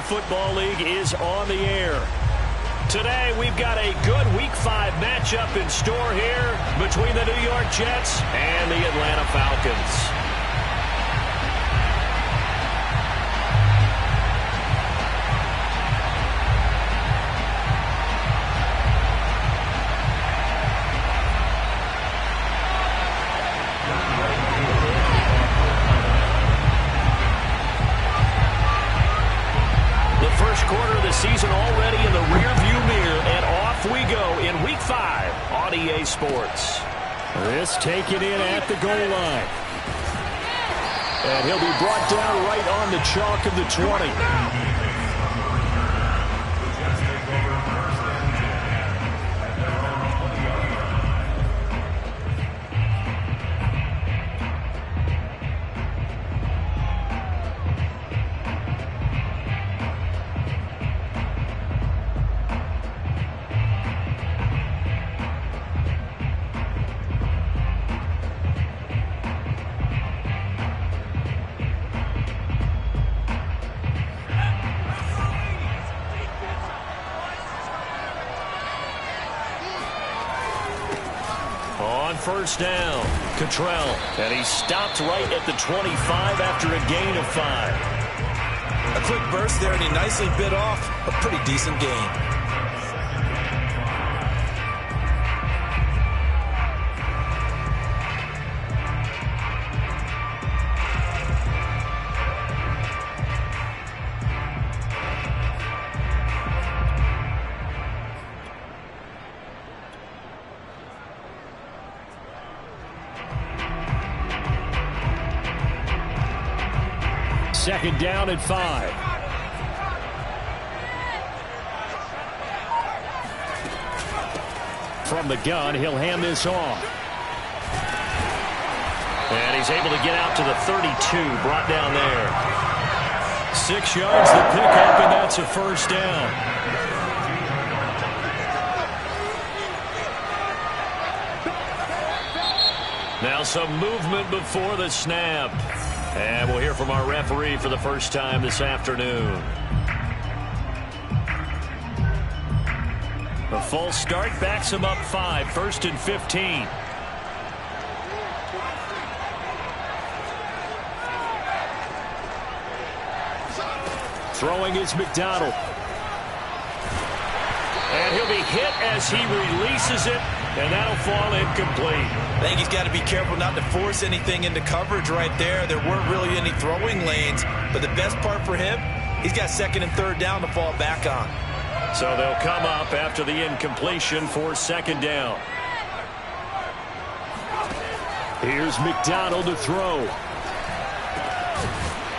Football League is on the air. Today, we've got a good Week 5 matchup in store here between the New York Jets and the Atlanta Falcons. Season already in the rearview mirror, and off we go in Week 5 on EA Sports. This taken in at the goal line. And he'll be brought down right on the chalk of the 20. First down, Cottrell, and he stopped right at the 25 after a gain of 5. A quick burst there, and he nicely bit off a pretty decent gain. Second down and 5. From the gun, he'll hand this off. And he's able to get out to the 32, brought down there. 6 yards to pick up, and that's a first down. Now some movement before the snap. And we'll hear from our referee for the first time this afternoon. A false start backs him up 5, 1st and 15. Throwing is McDonald. And he'll be hit as he releases it, and that'll fall incomplete. I think he's got to be careful not to force anything into coverage right there. There weren't really any throwing lanes, but the best part for him, he's got 2nd and 3rd down to fall back on. So they'll come up after the incompletion for 2nd down. Here's McDonald to throw.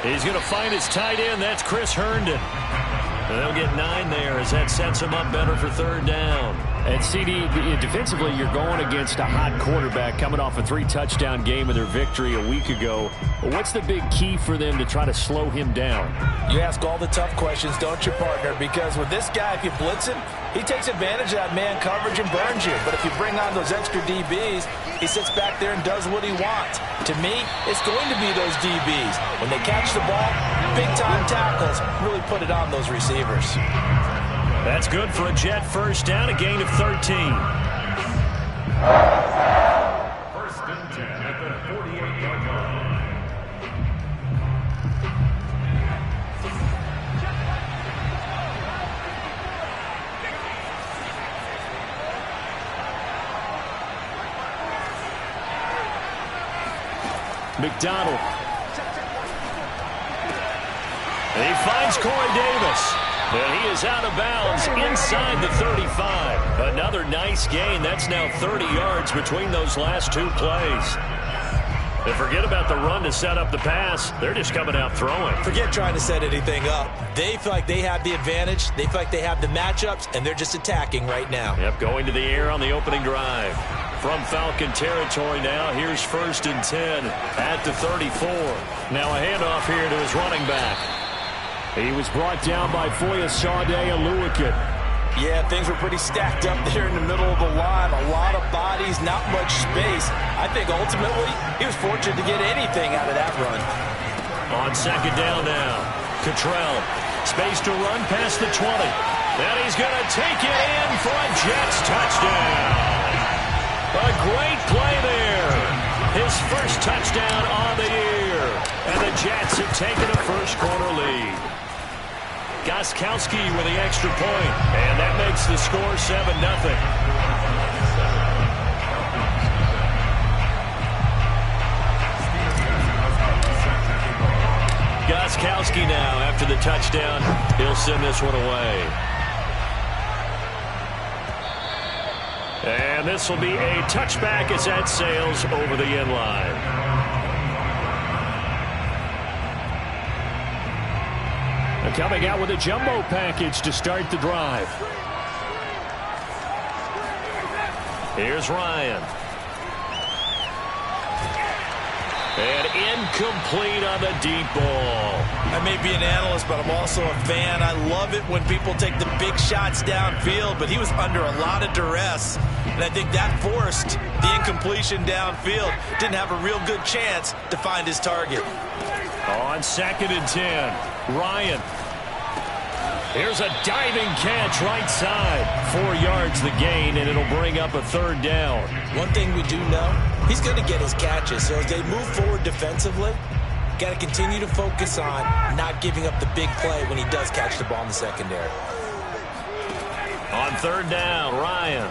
He's going to find his tight end. That's Chris Herndon. And they'll get 9 there as that sets him up better for 3rd down. And CD, defensively, you're going against a hot quarterback coming off a 3-touchdown game in their victory a week ago. What's the big key for them to try to slow him down? You ask all the tough questions, don't you, partner? Because with this guy, if you blitz him, he takes advantage of that man coverage and burns you. But if you bring on those extra DBs, he sits back there and does what he wants. To me, it's going to be those DBs. When they catch the ball, big-time tackles really put it on those receivers. That's good for a Jet first down, a gain of 13. 1st and 10 at the 48-yard line. McDonald. And he finds Corey Davis. And he is out of bounds inside the 35. Another nice gain. That's now 30 yards between those last 2 plays. And forget about the run to set up the pass. They're just coming out throwing. Forget trying to set anything up. They feel like they have the advantage. They feel like they have the matchups, and they're just attacking right now. Yep, going to the air on the opening drive. From Falcon territory now, here's 1st and 10 at the 34. Now a handoff here to his running back. He was brought down by Foyesade Oluokun. Yeah, things were pretty stacked up there in the middle of the line. A lot of bodies, not much space. I think ultimately he was fortunate to get anything out of that run. On 2nd down now, Cottrell. Space to run past the 20. And he's going to take it in for a Jets touchdown. A great play there. His first touchdown on the year. And the Jets have taken a first-quarter lead. Gostkowski with the extra point. And that makes the score 7-0. Gostkowski now, after the touchdown, he'll send this one away. And this will be a touchback as that sails over the end line. And coming out with a jumbo package to start the drive. Here's Ryan. And incomplete on the deep ball. I may be an analyst, but I'm also a fan. I love it when people take the big shots downfield, but he was under a lot of duress. And I think that forced the incompletion downfield. Didn't have a real good chance to find his target. On 2nd and 10, Ryan. Here's a diving catch right side. 4 yards the gain, and it'll bring up a 3rd down. One thing we do know, he's going to get his catches. So as they move forward defensively, got to continue to focus on not giving up the big play when he does catch the ball in the secondary. On 3rd down, Ryan.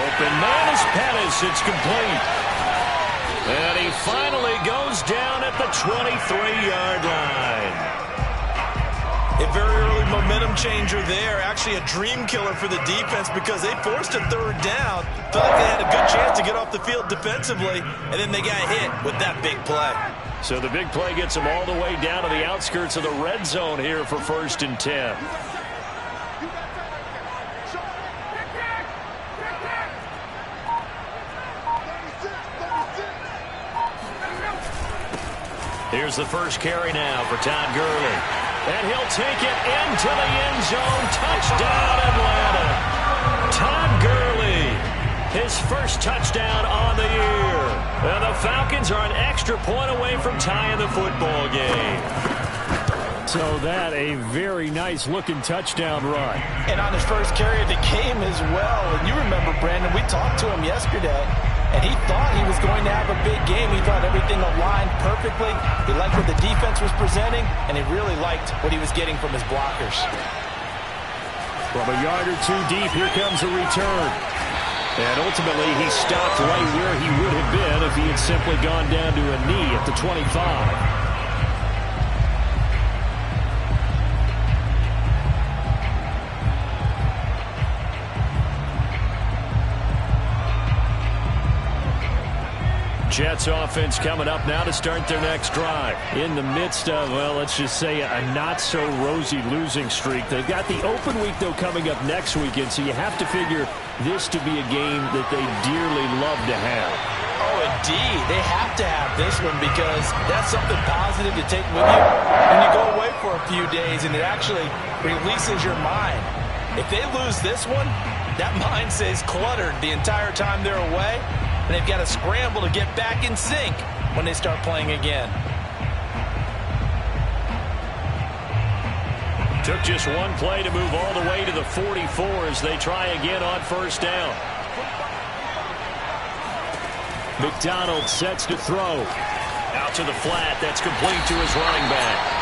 Open man is Pettis. It's complete. And he finally goes down at the 23-yard line. A very early momentum changer there. Actually a dream killer for the defense because they forced a 3rd down. Felt like they had a good chance to get off the field defensively, and then they got hit with that big play. So the big play gets them all the way down to the outskirts of the red zone here for 1st and 10. Here's the first carry now for Todd Gurley. And he'll take it into the end zone. Touchdown, Atlanta. Todd Gurley, his first touchdown on the year. And the Falcons are an extra point away from tying the football game. So that a very nice looking touchdown run. And on his first carry of the game as well. And you remember, Brandon, we talked to him yesterday. And he thought he was going to have a big game. He thought everything aligned perfectly. He liked what the defense was presenting, and he really liked what he was getting from his blockers. From a yard or two deep, here comes a return. And ultimately, he stopped right where he would have been if he had simply gone down to a knee at the 25. Jets offense coming up now to start their next drive. In the midst of, well, let's just say a not-so-rosy losing streak. They've got the open week, though, coming up next weekend, so you have to figure this to be a game that they dearly love to have. Oh, indeed. They have to have this one because that's something positive to take with you when you go away for a few days, and it actually releases your mind. If they lose this one, that mind stays cluttered the entire time they're away. And they've got to scramble to get back in sync when they start playing again. Took just one play to move all the way to the 44 as they try again on 1st down. McDonald sets to throw. Out to the flat. That's complete to his running back.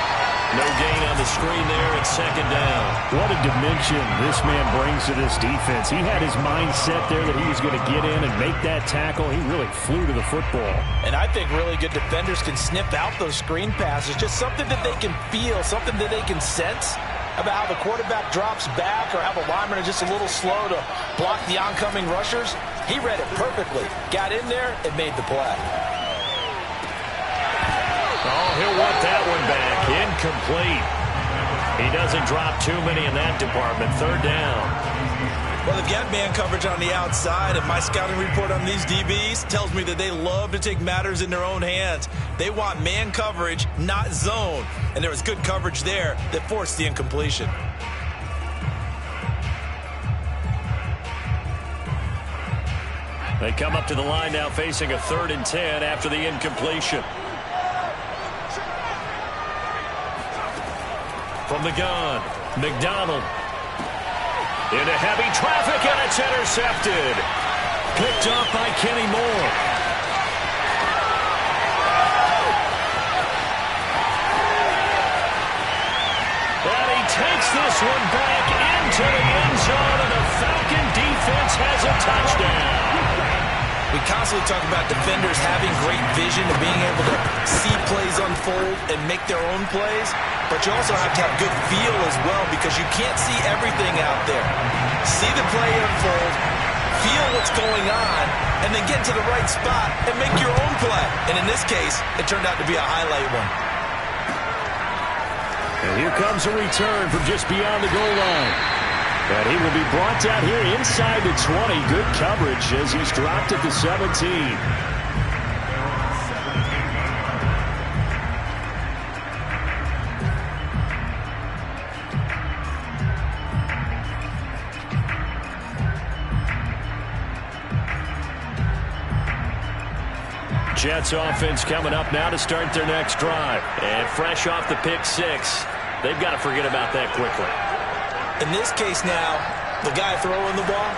No gain on the screen there at 2nd down. What a dimension this man brings to this defense. He had his mind set there that he was going to get in and make that tackle. He really flew to the football. And I think really good defenders can sniff out those screen passes. Just something that they can feel, something that they can sense about how the quarterback drops back or how the linemen are just a little slow to block the oncoming rushers. He read it perfectly. Got in there and made the play. Oh, he'll want that one back. Incomplete. He doesn't drop too many in that department. 3rd down. Well, they've got man coverage on the outside, and my scouting report on these DBs tells me that they love to take matters in their own hands. They want man coverage, not zone. And there was good coverage there that forced the incompletion. They come up to the line now facing a 3rd and 10 after the incompletion. From the gun, McDonald. Into heavy traffic, and it's intercepted. Picked off by Kenny Moore. And he takes this one back into the end zone, and the Falcon defense has a touchdown. We constantly talk about defenders having great vision and being able to see plays unfold and make their own plays, but you also have to have good feel as well because you can't see everything out there. See the play unfold, feel what's going on, and then get to the right spot and make your own play. And in this case, it turned out to be a highlight one. And here comes a return from just beyond the goal line. And he will be brought down here inside the 20. Good coverage as he's dropped at the 17. Jets offense coming up now to start their next drive. And fresh off the pick six, they've got to forget about that quickly. In this case now, the guy throwing the ball,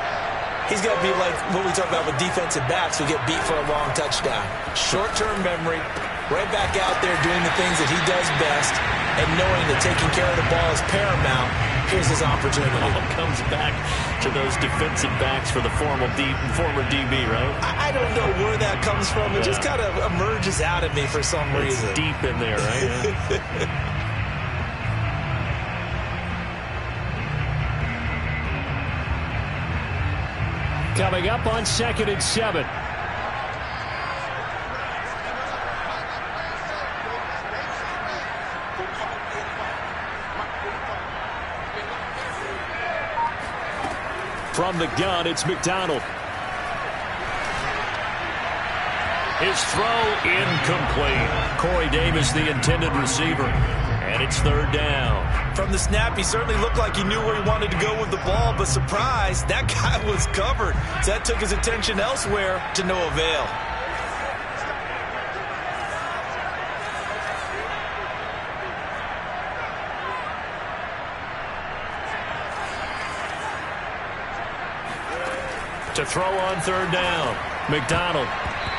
he's got to be like what we talk about with defensive backs who get beat for a long touchdown. Short-term memory, right back out there doing the things that he does best, and knowing that taking care of the ball is paramount. Here's his opportunity. All comes back to those defensive backs for the former DB, right? I don't know where that comes from. It just kind of emerges out of me for some reason. It's deep in there, right? Coming up on 2nd and 7. From the gun, it's McDonald. His throw incomplete. Corey Davis, the intended receiver. And it's 3rd down. From the snap, he certainly looked like he knew where he wanted to go with the ball, but surprise, that guy was covered. So that took his attention elsewhere to no avail. To throw on 3rd down, McDonald.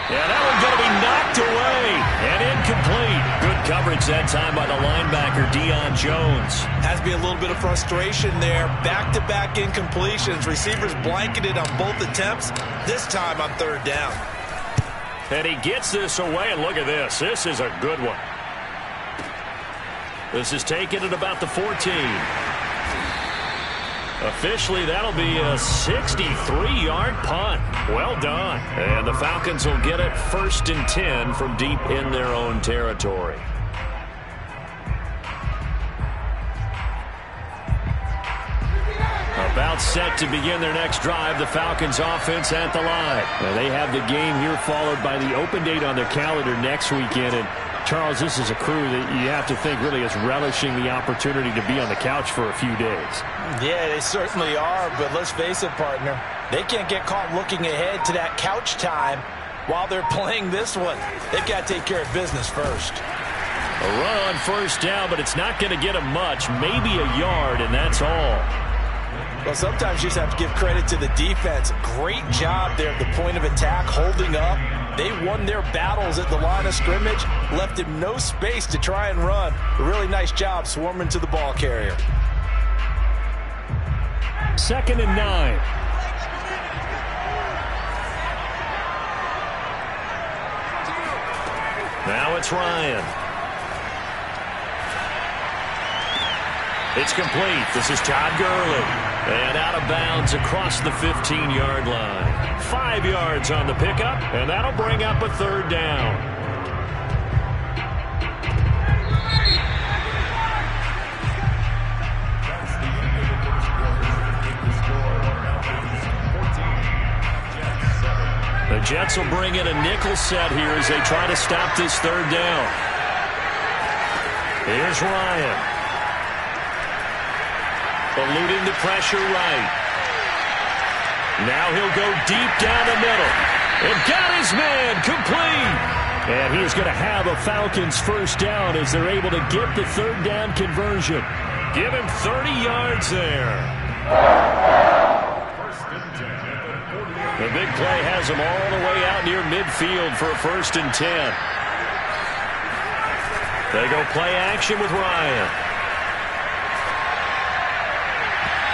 Yeah, that one's going to be knocked away and incomplete. Good coverage that time by the linebacker, Deion Jones. Has to be a little bit of frustration there. Back-to-back incompletions. Receivers blanketed on both attempts, this time on 3rd down. And he gets this away, and look at this. This is a good one. This is taken at about the 14. Officially, that'll be a 63-yard punt. Well done. And the Falcons will get it 1st and 10 from deep in their own territory. About set to begin their next drive, the Falcons offense at the line. And they have the game here followed by the open date on their calendar next weekend. And Charles, this is a crew that you have to think really is relishing the opportunity to be on the couch for a few days. Yeah, they certainly are, but let's face it, partner. They can't get caught looking ahead to that couch time while they're playing this one. They've got to take care of business first. A run on 1st down, but it's not going to get them much, maybe a yard, and that's all. Well, sometimes you just have to give credit to the defense. Great job there at the point of attack, holding up. They won their battles at the line of scrimmage, left him no space to try and run. A really nice job swarming to the ball carrier. 2nd and 9. Now it's Ryan. It's complete. This is Todd Gurley. And out of bounds across the 15-yard line. 5 yards on the pickup, and that'll bring up a 3rd down. The Jets will bring in a nickel set here as they try to stop this 3rd down. Here's Ryan. Eluding the pressure right. Now he'll go deep down the middle. And got his man complete. And he's going to have a Falcons 1st down as they're able to get the 3rd down conversion. Give him 30 yards there. First and 10 at the 48. The big play has him all the way out near midfield for a 1st and 10. They go play action with Ryan.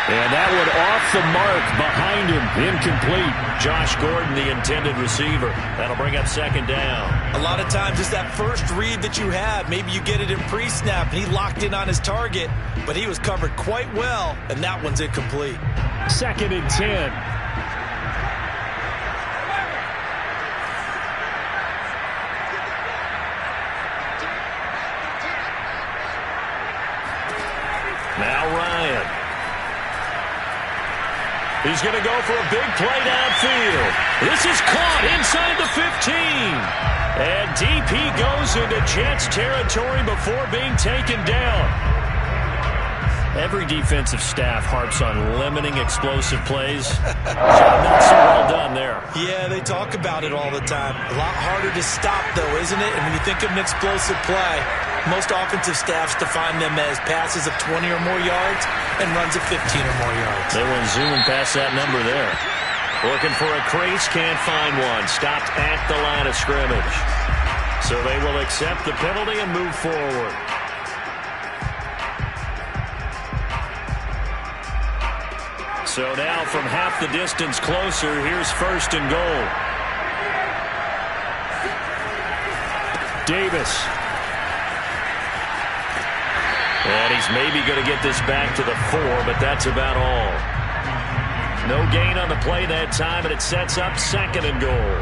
And that one off the mark behind him. Incomplete. Josh Gordon, the intended receiver. That'll bring up 2nd down. A lot of times it's that first read that you have. Maybe you get it in pre-snap, and he locked in on his target, but he was covered quite well, and that one's incomplete. 2nd and 10. Now Ryan. He's going to go for a big play downfield. This is caught inside the 15. And DP goes into Jets territory before being taken down. Every defensive staff harps on limiting explosive plays. Job not so well done there. Yeah, they talk about it all the time. A lot harder to stop, though, isn't it? And when you think of an explosive play, most offensive staffs define them as passes of 20 or more yards and runs of 15 or more yards. They went zooming past that number there. Looking for a crease, can't find one. Stopped at the line of scrimmage. So they will accept the penalty and move forward. So now from half the distance closer, here's 1st and goal. Davis. And he's maybe going to get this back to the 4, but that's about all. No gain on the play that time, and it sets up 2nd and goal.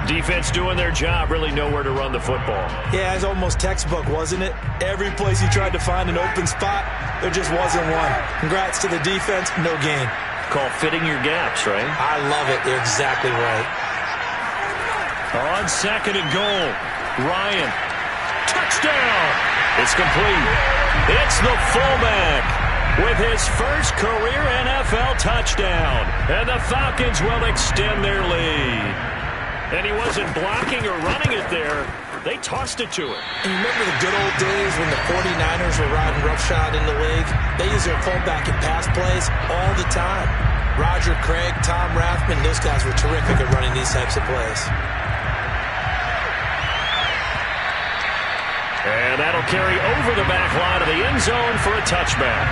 Defense doing their job, really nowhere to run the football. Yeah, it's almost textbook, wasn't it? Every place he tried to find an open spot, there just wasn't one. Congrats to the defense, no gain. Call fitting your gaps, right? I love it. You're exactly right. On 2nd and goal, Ryan. Touchdown! It's complete. It's the fullback with his first career NFL touchdown. And the Falcons will extend their lead. And he wasn't blocking or running it there. They tossed it to him. And you remember the good old days when the 49ers were riding roughshod in the league? They used their fullback in pass plays all the time. Roger Craig, Tom Rathman, those guys were terrific at running these types of plays. And that'll carry over the back line of the end zone for a touchback.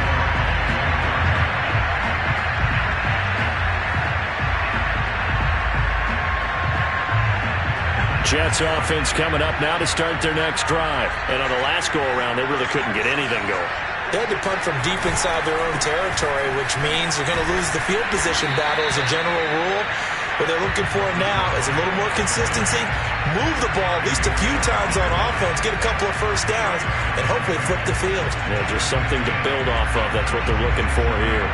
Jets offense coming up now to start their next drive. And on the last go-around, they really couldn't get anything going. They had to punt from deep inside their own territory, which means they're going to lose the field position battle as a general rule. What they're looking for now is a little more consistency, move the ball at least a few times on offense, get a couple of first downs, and hopefully flip the field. Yeah, just something to build off of. That's what they're looking for here.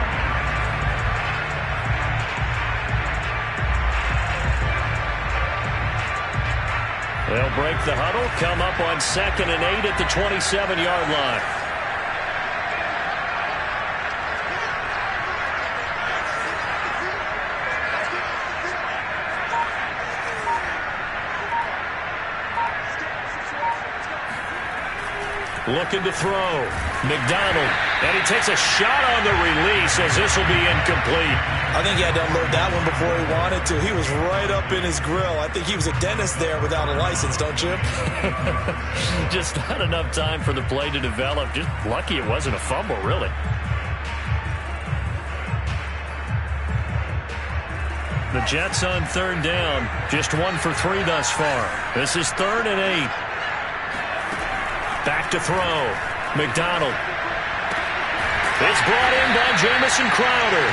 They'll break the huddle, come up on 2nd and 8 at the 27-yard line. Looking to throw. McDonald. And he takes a shot on the release as this will be incomplete. I think he had to unload that one before he wanted to. He was right up in his grill. I think he was a dentist there without a license, don't you? Just not enough time for the play to develop. Just lucky it wasn't a fumble, really. The Jets on 3rd down. Just 1 for 3 thus far. This is 3rd and 8. Back to throw. McDonald. It's brought in by Jamison Crowder.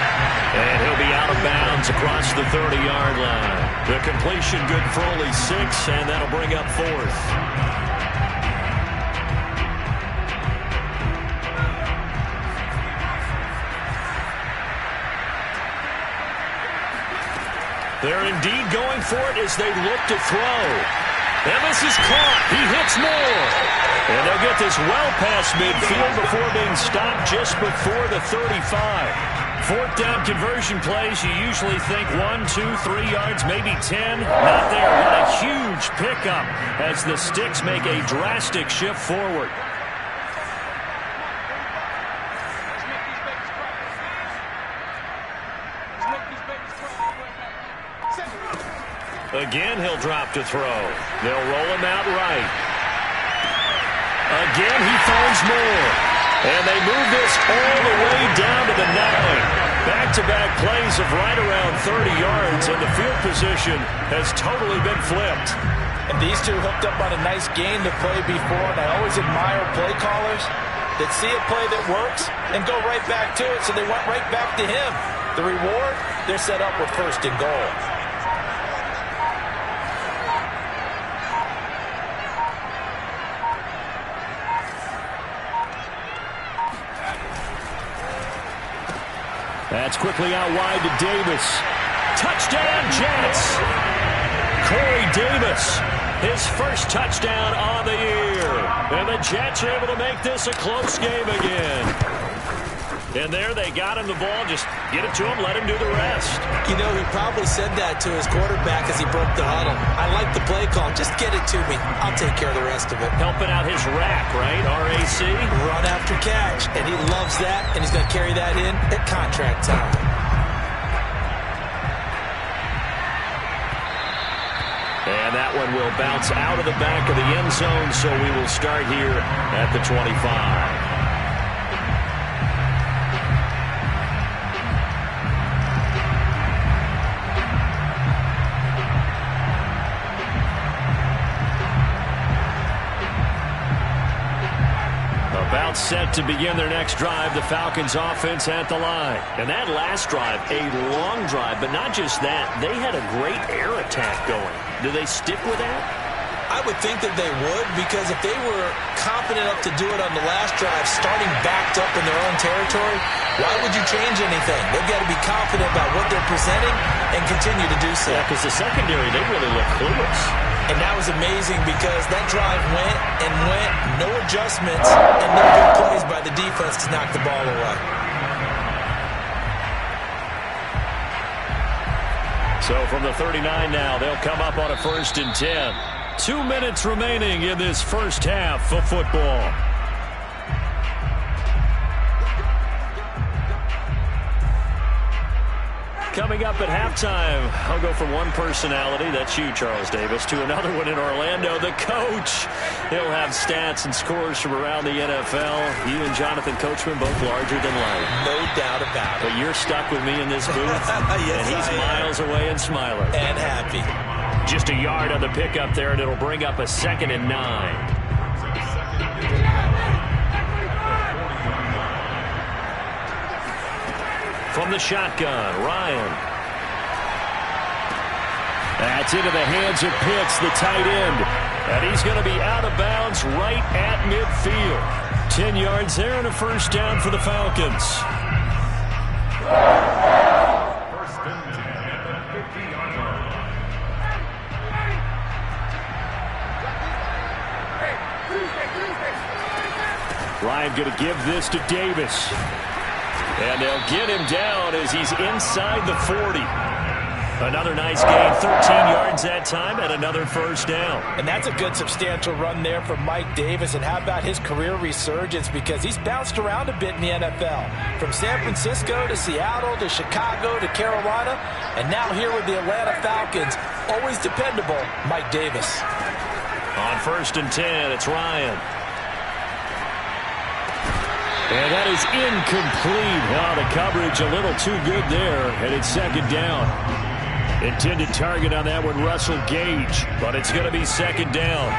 And he'll be out of bounds across the 30-yard line. The completion good for only 6, and that'll bring up 4th. They're indeed going for it as they look to throw. And this is caught. He hits more. And they'll get this well past midfield before being stopped just before the 35. 4th down conversion plays, you usually think 1, 2, 3 yards, maybe 10. Not there. What a huge pickup as the Sticks make a drastic shift forward. Again, he'll drop to throw. They'll roll him out right. Again, he finds more. And they move this all the way down to the 9. Back-to-back plays of right around 30 yards, and the field position has totally been flipped. And these two hooked up on a nice game to play before, and I always admire play callers that see a play that works and go right back to it, so they went right back to him. The reward, they're set up with 1st and goal. That's quickly out wide to Davis. Touchdown, Jets! Corey Davis, his first touchdown on the year. And the Jets are able to make this a close game again. And there they got him the ball. Just get it to him, let him do the rest. You know, he probably said that to his quarterback as he broke the huddle. I like the play call. Just get it to me. I'll take care of the rest of it. Helping out his rack, right? RAC. Run after catch. And he loves that, and he's going to carry that in at contract time. And that one will bounce out of the back of the end zone, so we will start here at the 25. About set to begin their next drive, the Falcons offense at the line. And that last drive, a long drive, but not just that. They had a great air attack going. Do they stick with that? I would think that they would, because if they were confident enough to do it on the last drive, starting backed up in their own territory, why would you change anything? They've got to be confident about what they're presenting and continue to do so. Yeah, because the secondary, they really look clueless. And that was amazing because that drive went and went, no adjustments, and no good plays by the defense to knock the ball away. So from the 39 now, they'll come up on a 1st and 10. 2 minutes remaining in this first half of football. Coming up at halftime, I'll go from one personality, that's you, Charles Davis, to another one in Orlando, the coach. He'll have stats and scores from around the NFL. You and Jonathan Coachman both larger than life. No doubt about it. But you're stuck with me in this booth, yes, and he's miles away and smiling. And happy. Just a yard on the pickup there, and it'll bring up a 2nd and 9. From the shotgun, Ryan. That's into the hands of Pitts, the tight end. And he's going to be out of bounds right at midfield. 10 yards there and a 1st down for the Falcons. 1st and 10 at the 50-yard line. Ryan going to give this to Davis. And they'll get him down as he's inside the 40. Another nice gain, 13 yards that time, and another 1st down. And that's a good substantial run there from Mike Davis. And how about his career resurgence? Because he's bounced around a bit in the NFL. From San Francisco to Seattle to Chicago to Carolina. And now here with the Atlanta Falcons. Always dependable, Mike Davis. On 1st and 10, it's Ryan. And that is incomplete. Oh, the coverage a little too good there, and it's 2nd down. Intended target on that one, Russell Gage, but it's going to be 2nd down.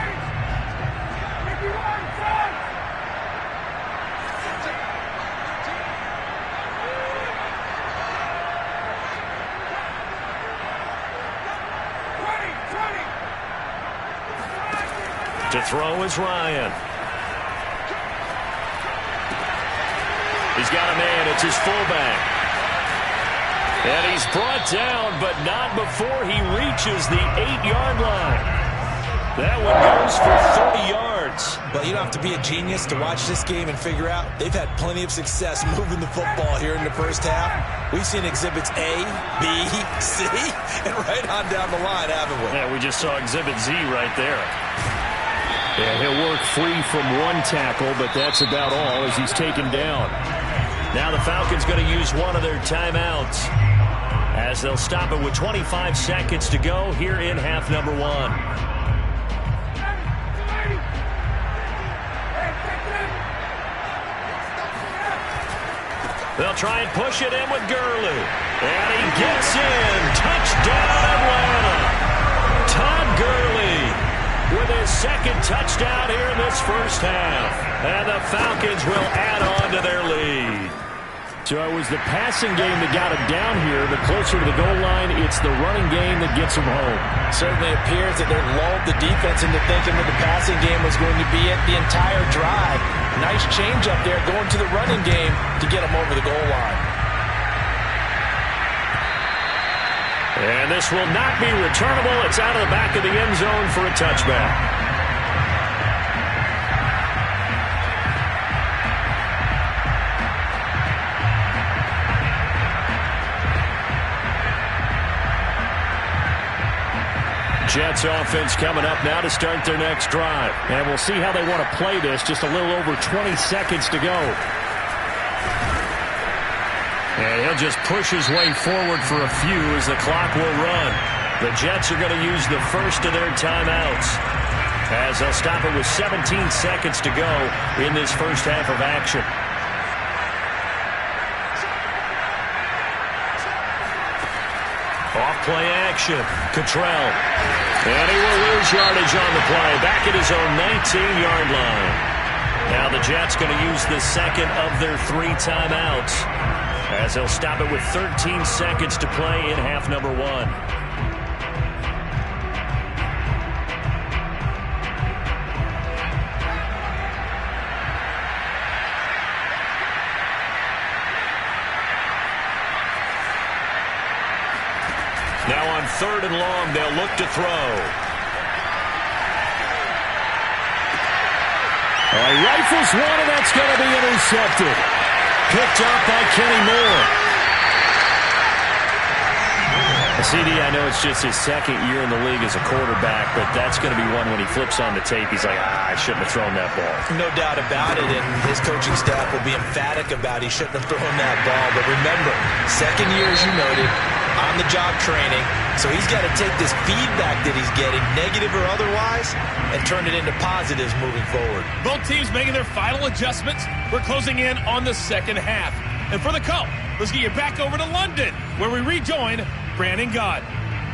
To throw is Ryan. He's got a man. It's his fullback. And he's brought down, but not before he reaches the 8-yard line. That one goes for 30 yards. But you don't have to be a genius to watch this game and figure out they've had plenty of success moving the football here in the first half. We've seen exhibits A, B, C, and right on down the line, haven't we? Yeah, we just saw exhibit Z right there. Yeah, he'll work free from one tackle, but that's about all as he's taken down. Now the Falcons going to use one of their timeouts as they'll stop it with 25 seconds to go here in half number one. They'll try and push it in with Gurley. And he gets in. Touchdown, Atlanta. Todd Gurley with his second touchdown here in this first half. And the Falcons will add on to their lead. So it was the passing game that got him down here, but closer to the goal line, it's the running game that gets him home. Certainly appears that they lulled the defense into thinking that the passing game was going to be it the entire drive. Nice change up there going to the running game to get him over the goal line. And this will not be returnable. It's out of the back of the end zone for a touchback. Jets offense coming up now to start their next drive. And we'll see how they want to play this. Just a little over 20 seconds to go. And he'll just push his way forward for a few as the clock will run. The Jets are going to use the first of their timeouts as they'll stop it with 17 seconds to go in this first half of action. Off-play action. Cottrell. And he will lose yardage on the play. Back at his own 19-yard line. Now the Jets going to use the second of their 3 timeouts as they'll stop it with 13 seconds to play in half number one. Now on 3rd and long, they'll look to throw. He rifles one, and that's going to be intercepted. Picked up by Kenny Moore. CD, I know it's just his second year in the league as a quarterback, but that's going to be one when he flips on the tape. He's like, I shouldn't have thrown that ball. No doubt about it, and his coaching staff will be emphatic about he shouldn't have thrown that ball. But remember, second year, as you noted, on-the-job training, so he's got to take this feedback that he's getting, negative or otherwise, and turn it into positives moving forward. Both teams making their final adjustments. We're closing in on the second half. And for the call, let's get you back over to London, where we rejoin Brandon Gaudin.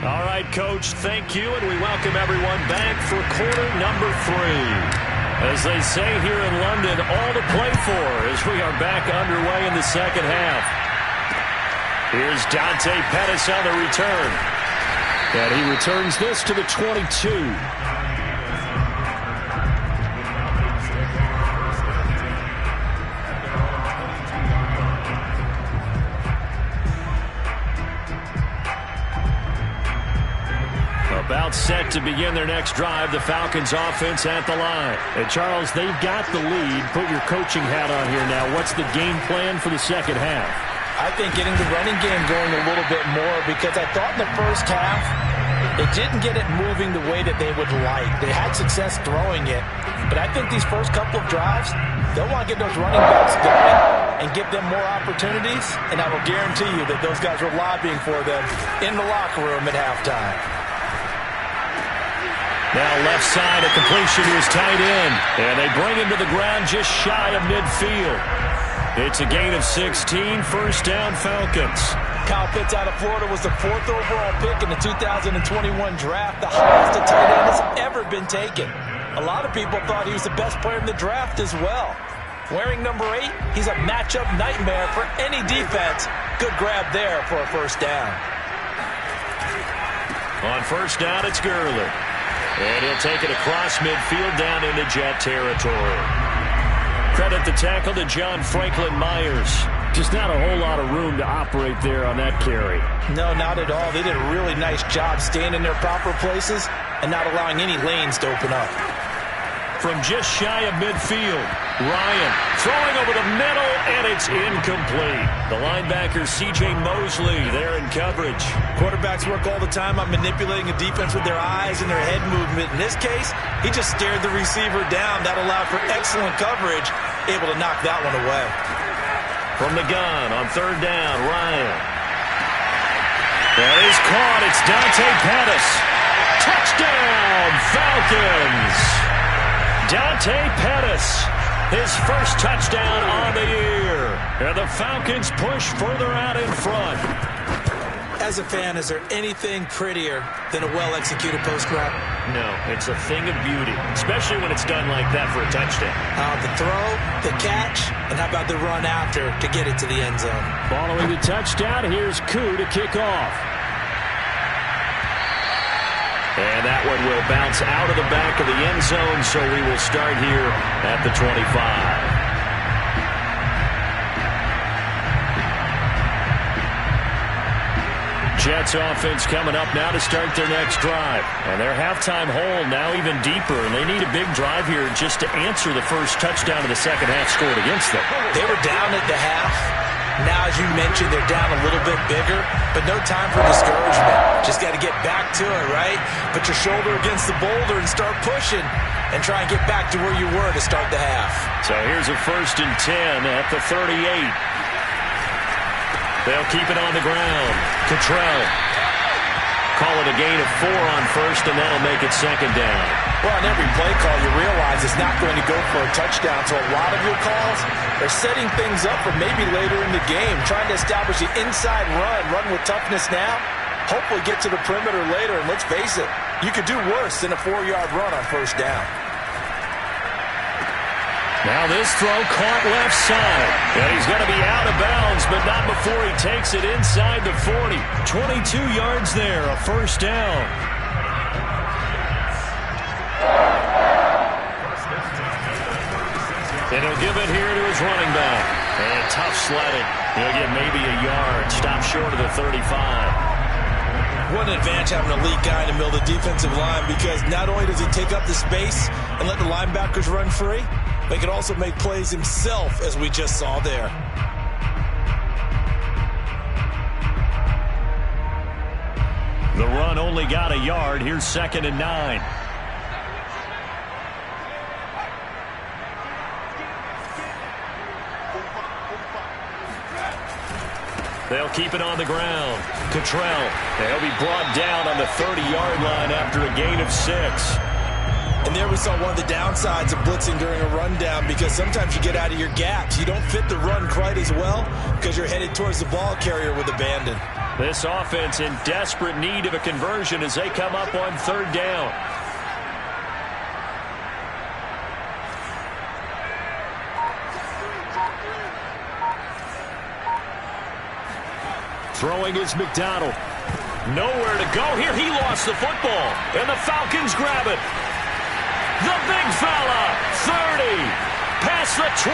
All right, Coach, thank you, and we welcome everyone back for quarter number 3. As they say here in London, all to play for as we are back underway in the second half. Here's Dante Pettis on the return. And he returns this to the 22. About set to begin their next drive, the Falcons offense at the line. And Charles, they've got the lead. Put your coaching hat on here now. What's the game plan for the second half? I think getting the running game going a little bit more, because I thought in the first half they didn't get it moving the way that they would like. They had success throwing it, but I think these first couple of drives, they'll want to get those running backs going and give them more opportunities, and I will guarantee you that those guys were lobbying for them in the locker room at halftime. Now left side, a completion to his tight end. And they bring him to the ground just shy of midfield. It's a gain of 16, first down Falcons. Kyle Pitts out of Florida was the 4th overall pick in the 2021 draft, the highest a tight end has ever been taken. A lot of people thought he was the best player in the draft as well. Wearing number 8, he's a matchup nightmare for any defense. Good grab there for a first down. On first down, it's Gurley. And he'll take it across midfield down into Jet territory. Credit the tackle to John Franklin Myers. Just not a whole lot of room to operate there on that carry. No, not at all. They did a really nice job staying in their proper places and not allowing any lanes to open up. From just shy of midfield, Ryan throwing over the middle, and it's incomplete. The linebacker, C.J. Mosley, there in coverage. Quarterbacks work all the time on manipulating a defense with their eyes and their head movement. In this case, he just stared the receiver down. That allowed for excellent coverage, able to knock that one away. From the gun on third down, Ryan. That is caught. It's Dante Pettis. Touchdown, Falcons. Dante Pettis, his first touchdown on the year. And the Falcons push further out in front. As a fan, is there anything prettier than a well-executed post route? No, it's a thing of beauty, especially when it's done like that for a touchdown. The throw, the catch, and how about the run after to get it to the end zone? Following the touchdown, here's Koo to kick off. And that one will bounce out of the back of the end zone, so we will start here at the 25. Jets offense coming up now to start their next drive. And their halftime hole now even deeper, and they need a big drive here just to answer the first touchdown of the second half scored against them. They were down at the half. Now, as you mentioned, they're down a little bit bigger, but no time for discouragement. Just got to get back to it, right? Put your shoulder against the boulder and start pushing and try and get back to where you were to start the half. So here's a 1st and 10 at the 38. They'll keep it on the ground. Cottrell. Call it a gain of 4 on first, and that'll make it second down. Well, on every play call, you realize it's not going to go for a touchdown. So a lot of your calls are setting things up for maybe later in the game, trying to establish the inside run with toughness now, hopefully get to the perimeter later. And let's face it, you could do worse than a 4-yard run on first down. Now this throw caught left side. And he's going to be out of bounds, but not before he takes it inside the 40. 22 yards there, a first down. And he'll give it here to his running back. And tough sledding. He'll get maybe a yard. Stop short of the 35. What an advantage having an elite guy in the middle of the defensive line, because not only does he take up the space and let the linebackers run free, but he can also make plays himself, as we just saw there. The run only got a yard. Here's 2nd and 9. They'll keep it on the ground. Cottrell. They'll be brought down on the 30-yard line after a gain of 6. And there we saw one of the downsides of blitzing during a rundown, because sometimes you get out of your gaps. You don't fit the run quite as well because you're headed towards the ball carrier with abandon. This offense in desperate need of a conversion as they come up on 3rd down. Throwing is McDonald. Nowhere to go here. He lost the football, and the Falcons grab it. The big fella, 30, past the 20.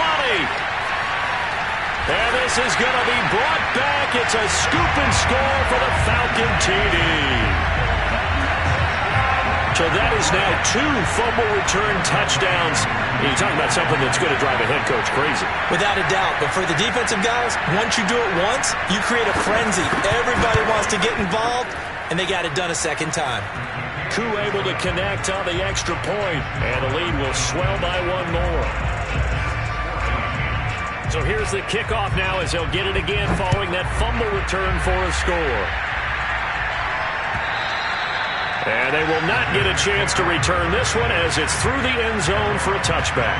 And this is going to be brought back. It's a scoop and score for the Falcon TD. So that is now 2 fumble return touchdowns. You're talking about something that's going to drive a head coach crazy. Without a doubt. But for the defensive guys, once you do it once, you create a frenzy. Everybody wants to get involved, and they got it done a second time. Koo able to connect on the extra point, and the lead will swell by 1 more. So here's the kickoff now as they'll get it again following that fumble return for a score. And they will not get a chance to return this one as it's through the end zone for a touchback.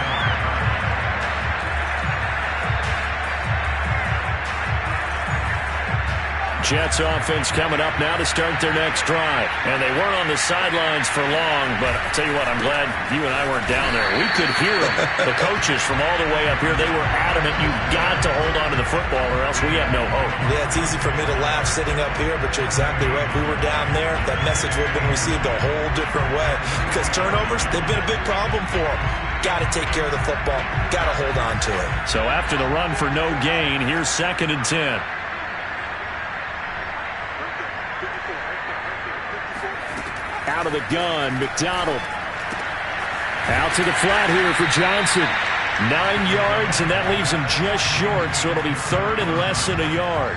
Jets offense coming up now to start their next drive. And they weren't on the sidelines for long, but I'll tell you what, I'm glad you and I weren't down there. We could hear them, the coaches from all the way up here. They were adamant, you've got to hold on to the football or else we have no hope. Yeah, it's easy for me to laugh sitting up here, but you're exactly right. If we were down there, that message would have been received a whole different way. Because turnovers, they've been a big problem for them. Got to take care of the football. Got to hold on to it. So after the run for no gain, here's 2nd and 10. Out of the gun, McDonald. Out to the flat here for Johnson. 9 yards, and that leaves him just short, so it'll be 3rd and less than a yard.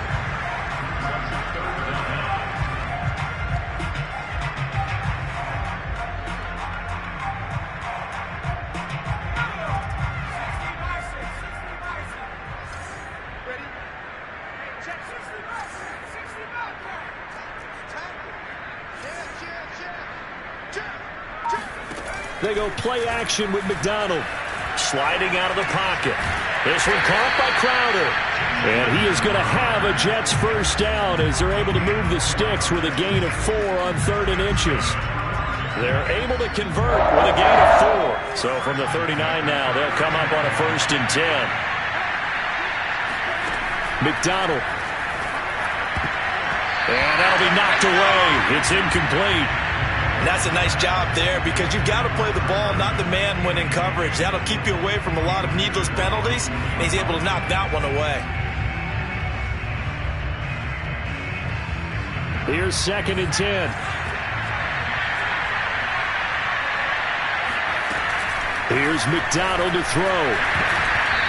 They go play action with McDonald. Sliding out of the pocket. This one caught by Crowder. And he is going to have a Jets first down as they're able to move the sticks with a gain of 4 on 3rd and inches. They're able to convert with a gain of 4. So from the 39 now, they'll come up on a 1st and 10. McDonald. And that'll be knocked away. It's incomplete. And that's a nice job there because you've got to play the ball, not the man when in coverage. That'll keep you away from a lot of needless penalties, and he's able to knock that one away. Here's 2nd and 10. Here's McDonald to throw.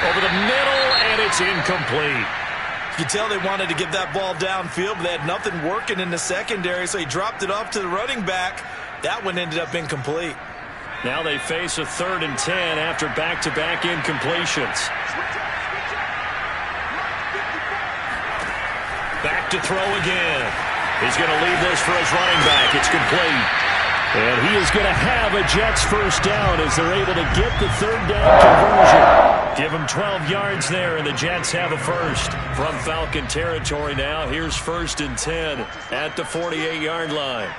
Over the middle, and it's incomplete. You can tell they wanted to get that ball downfield, but they had nothing working in the secondary, so he dropped it off to the running back. That one ended up incomplete. Now they face a 3rd and 10 after back-to-back incompletions. Back to throw again. He's going to leave this for his running back. It's complete. And he is going to have a Jets first down as they're able to get the 3rd down conversion. Give him 12 yards there, and the Jets have a first. From Falcon territory now, here's 1st and 10 at the 48-yard line.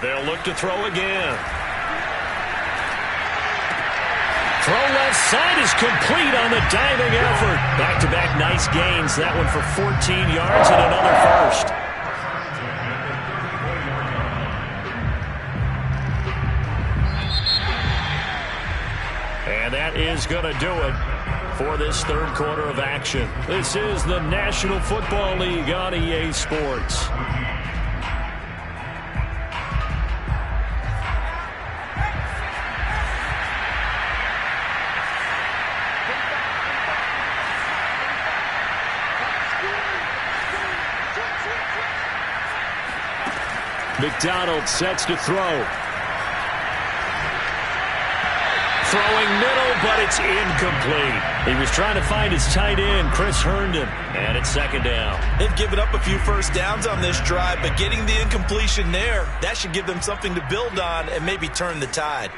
They'll look to throw again. Throw left side is complete on the diving effort. Back-to-back nice gains. That one for 14 yards and another first. And that is going to do it for this 3rd quarter of action. This is the National Football League on EA Sports. McDonald sets to throw. Throwing middle, but it's incomplete. He was trying to find his tight end, Chris Herndon, and it's 2nd down. They've given up a few first downs on this drive, but getting the incompletion there, that should give them something to build on and maybe turn the tide.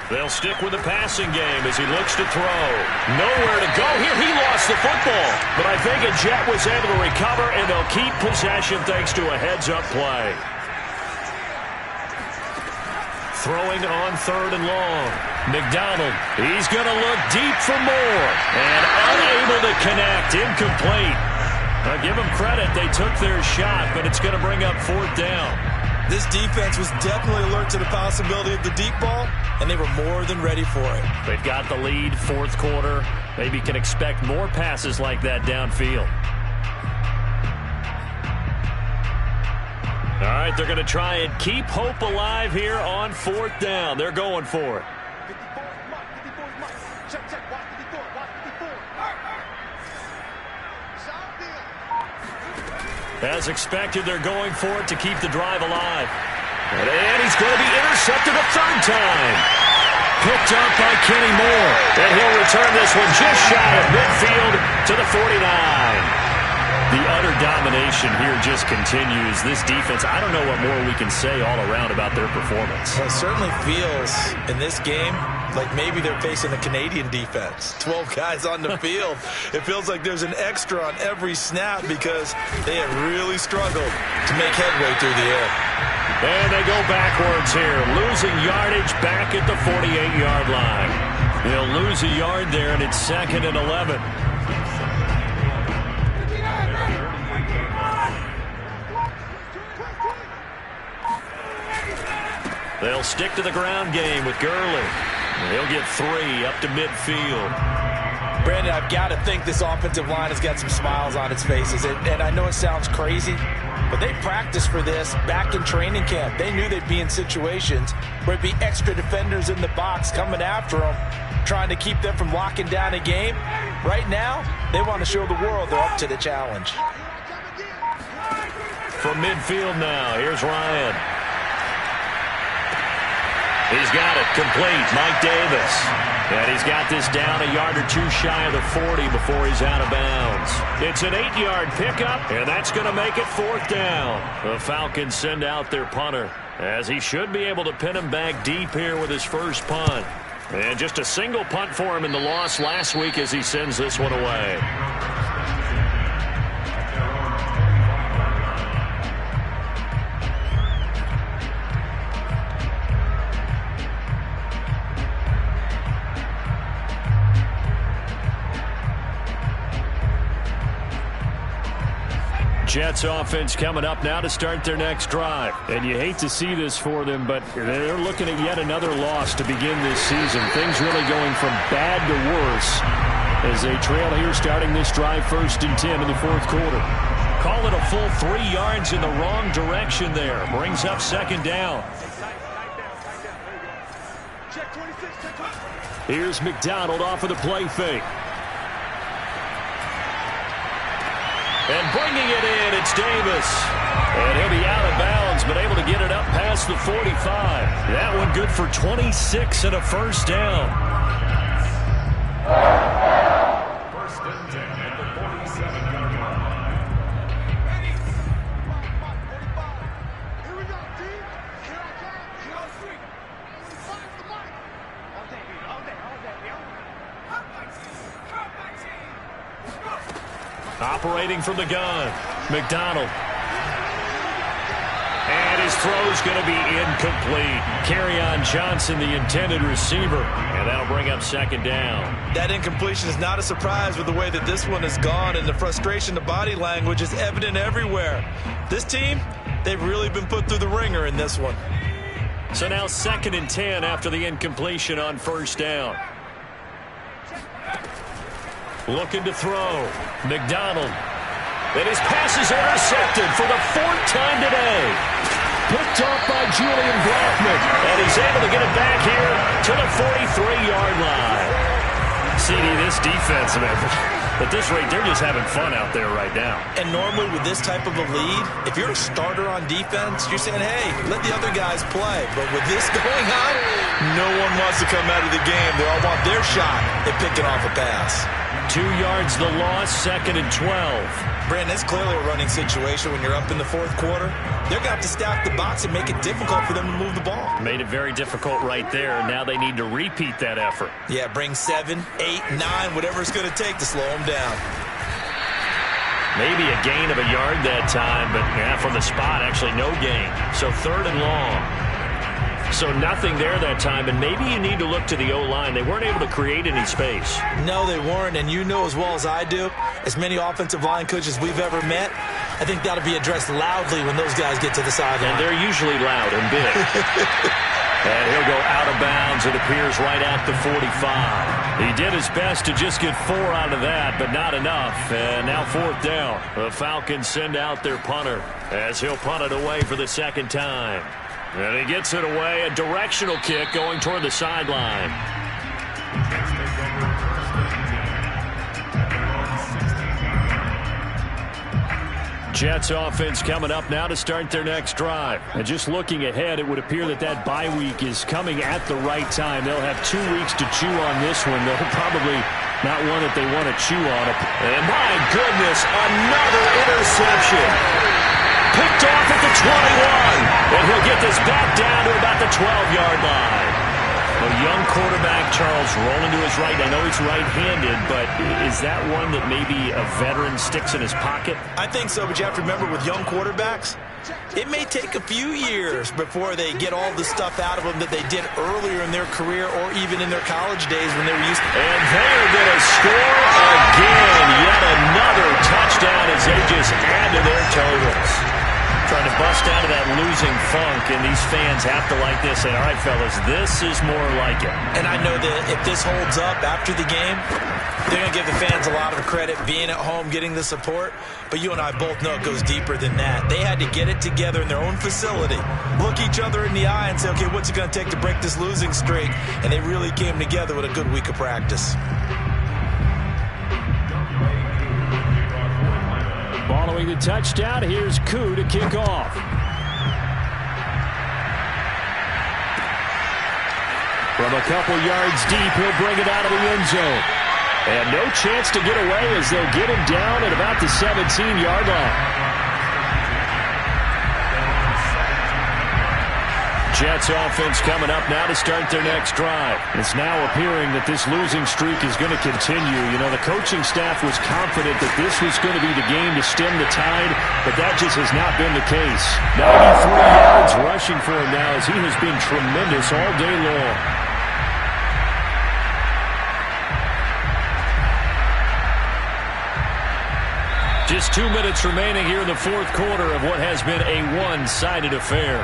They'll stick with the passing game as he looks to throw. Nowhere to go here. He lost the football. But I think a Jet was able to recover, and they'll keep possession thanks to a heads-up play. Throwing on 3rd and long. McDonald, he's going to look deep for more. And unable to connect. Incomplete. I'll give them credit. They took their shot, but it's going to bring up 4th down. This defense was definitely alert to the possibility of the deep ball, and they were more than ready for it. They've got the lead, 4th quarter. Maybe can expect more passes like that downfield. All right, they're going to try and keep hope alive here on 4th down. They're going for it. As expected, they're going for it to keep the drive alive. And he's going to be intercepted a 3rd time. Picked up by Kenny Moore. And he'll return this one just shy of midfield to the 49. The utter domination here just continues. This defense, I don't know what more we can say all around about their performance. Well, it certainly feels in this game like maybe they're facing a Canadian defense. 12 guys on the field. It feels like there's an extra on every snap because they have really struggled to make headway through the air. And they go backwards here, losing yardage back at the 48-yard line. They'll lose a yard there, and it's 2nd and 11. They'll stick to the ground game with Gurley. He'll get 3 up to midfield. Brandon, I've got to think this offensive line has got some smiles on its faces. And I know it sounds crazy, but they practiced for this back in training camp. They knew they'd be in situations where it'd be extra defenders in the box coming after them, trying to keep them from locking down a game. Right now, they want to show the world they're up to the challenge. From midfield now, here's Ryan. He's got it complete. Mike Davis. And he's got this down a yard or two shy of the 40 before he's out of bounds. It's an 8-yard pickup, and that's going to make it 4th down. The Falcons send out their punter, as he should be able to pin him back deep here with his first punt. And just a single punt for him in the loss last week as he sends this one away. Jets offense coming up now to start their next drive. And you hate to see this for them, but they're looking at yet another loss to begin this season. Things really going from bad to worse as they trail here starting this drive 1st and 10 in the 4th quarter. Call it a full 3 yards in the wrong direction there. Brings up 2nd down. Here's McDonald off of the play fake. And bringing it in, it's Davis. And he'll be out of bounds, but able to get it up past the 45. That one good for 26 and a 1st down. 1st and 10 at the 47-yard line. Here we go, D. Here I come. Here I swing. Find the mic. All day, yo. Operating from the gun, McDonald. And his throw's going to be incomplete. Kerryon Johnson, the intended receiver. And that'll bring up 2nd down. That incompletion is not a surprise with the way that this one has gone, and the frustration, the body language is evident everywhere. This team, they've really been put through the ringer in this one. So now 2nd and 10 after the incompletion on 1st down. Looking to throw. McDonald. And his pass is intercepted for the 4th time today. Picked off by Julian Blackmon. And he's able to get it back here to the 43-yard line. CD, this defense, man, at this rate, they're just having fun out there right now. And normally with this type of a lead, if you're a starter on defense, you're saying, hey, let the other guys play. But with this going on, no one wants to come out of the game. They all want their shot at picking off a pass. 2 yards the loss, 2nd and 12. Brandon, it's clearly a running situation when you're up in the 4th quarter. They're going to have to stack the box and make it difficult for them to move the ball. Made it very difficult right there. Now they need to repeat that effort. Yeah, bring 7, 8, 9, whatever it's going to take to slow them down. Maybe a gain of a yard that time, but yeah, from the spot, actually no gain. So 3rd and long. So nothing there that time, and maybe you need to look to the O-line. They weren't able to create any space. No, they weren't, and you know as well as I do, as many offensive line coaches we've ever met, I think that'll be addressed loudly when those guys get to the sideline. And they're usually loud and big. And he'll go out of bounds, it appears, right at the 45. He did his best to just get 4 out of that, but not enough. And now 4th down. The Falcons send out their punter as he'll punt it away for the 2nd time. And he gets it away, a directional kick going toward the sideline. Jets offense coming up now to start their next drive. And just looking ahead, it would appear that that bye week is coming at the right time. They'll have 2 weeks to chew on this one. They'll probably not one that they want to chew on. And my goodness, another interception. Picked off at the 21. And he'll get this back down to about the 12-yard line. A young quarterback, Charles, rolling to his right. I know he's right-handed, but is that one that maybe a veteran sticks in his pocket? I think so, but you have to remember with young quarterbacks, it may take a few years before they get all the stuff out of them that they did earlier in their career or even in their college days when they were used to. And they're going to score again. Yet another touchdown as they just add to their totals. Trying to bust out of that losing funk, and these fans have to like this. Say, all right, fellas, this is more like it. And I know that if this holds up after the game, they're going to give the fans a lot of credit being at home, getting the support. But you and I both know it goes deeper than that. They had to get it together in their own facility, look each other in the eye and say, okay, what's it going to take to break this losing streak? And they really came together with a good week of practice. Following the touchdown, here's Koo to kick off. From a couple yards deep, he'll bring it out of the end zone. And no chance to get away as they'll get him down at about the 17-yard line. Jets offense coming up now to start their next drive. It's now appearing that this losing streak is going to continue. You know, the coaching staff was confident that this was going to be the game to stem the tide, but that just has not been the case. 93 yards rushing for him now as he has been tremendous all day long. Just 2 minutes remaining here in the fourth quarter of what has been a one-sided affair.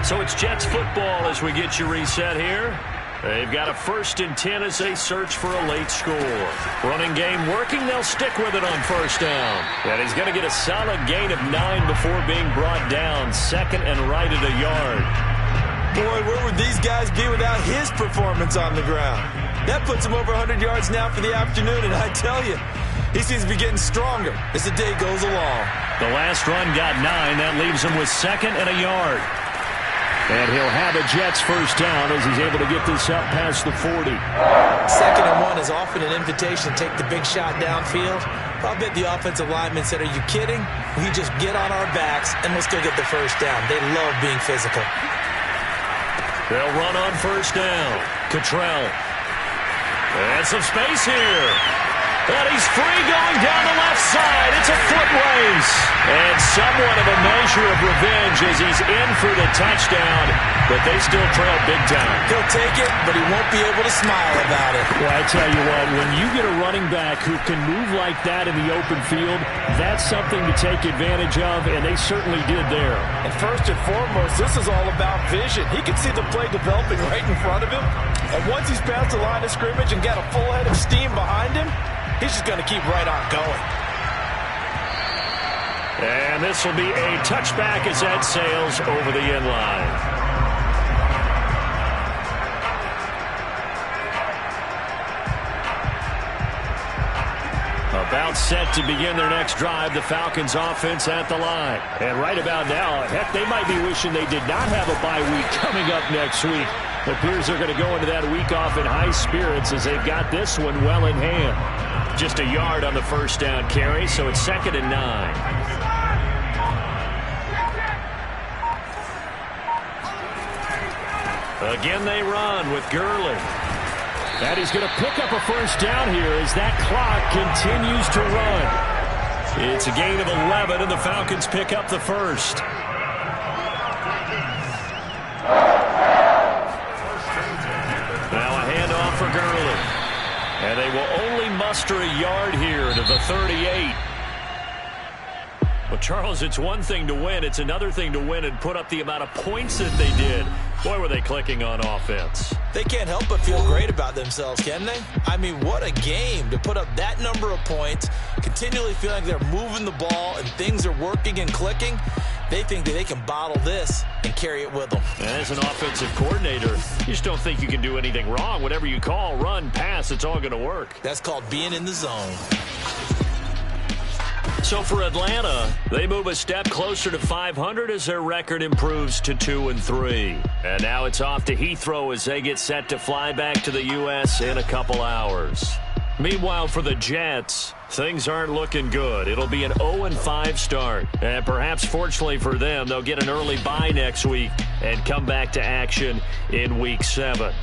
So it's Jets football as we get you reset here. They've got a 1st and 10 as they search for a late score. Running game working. They'll stick with it on first down. And he's going to get a solid gain of 9 before being brought down. 2nd and right at a yard. Boy, where would these guys be without his performance on the ground? That puts him over 100 yards now for the afternoon, and I tell you, he seems to be getting stronger as the day goes along. The last run got 9. That leaves him with 2nd and a yard. And he'll have a Jets first down as he's able to get this up past the 40. 2nd and 1 is often an invitation to take the big shot downfield. I'll bet the offensive linemen said, are you kidding? We just get on our backs and we'll still get the first down. They love being physical. They'll run on first down. Cottrell. And some space here. And he's free going down the left side. It's a foot race. And somewhat of a measure of revenge as he's in for the touchdown. But they still trail big time. He'll take it, but he won't be able to smile about it. Well, I tell you what, when you get a running back who can move like that in the open field, that's something to take advantage of, and they certainly did there. And first and foremost, this is all about vision. He can see the play developing right in front of him. And once he's past the line of scrimmage and got a full head of steam behind him, he's just going to keep right on going. And this will be a touchback as that sails over the end line. About set to begin their next drive, the Falcons offense at the line. And right about now, heck, they might be wishing they did not have a bye week coming up next week. It appears they're going to go into that week off in high spirits as they've got this one well in hand. Just a yard on the first down carry, so it's 2nd and 9. Again they run with Gurley. And he's going to pick up a first down here as that clock continues to run. It's a gain of 11, and the Falcons pick up the first. Now a handoff for Gurley. And they will only muster a yard here to the 38. Well, Charles, it's one thing to win. It's another thing to win and put up the amount of points that they did. Boy, were they clicking on offense. They can't help but feel great about themselves, can they? I mean, what a game to put up that number of points, continually feeling like they're moving the ball and things are working and clicking. They think that they can bottle this and carry it with them. And as an offensive coordinator, you just don't think you can do anything wrong. Whatever you call, run, pass, it's all going to work. That's called being in the zone. So for Atlanta, they move a step closer to 500 as their record improves to 2-3. And now it's off to Heathrow as they get set to fly back to the U.S. in a couple hours. Meanwhile, for the Jets, things aren't looking good. It'll be an 0-5 start. And perhaps fortunately for them, they'll get an early bye next week and come back to action in Week 7.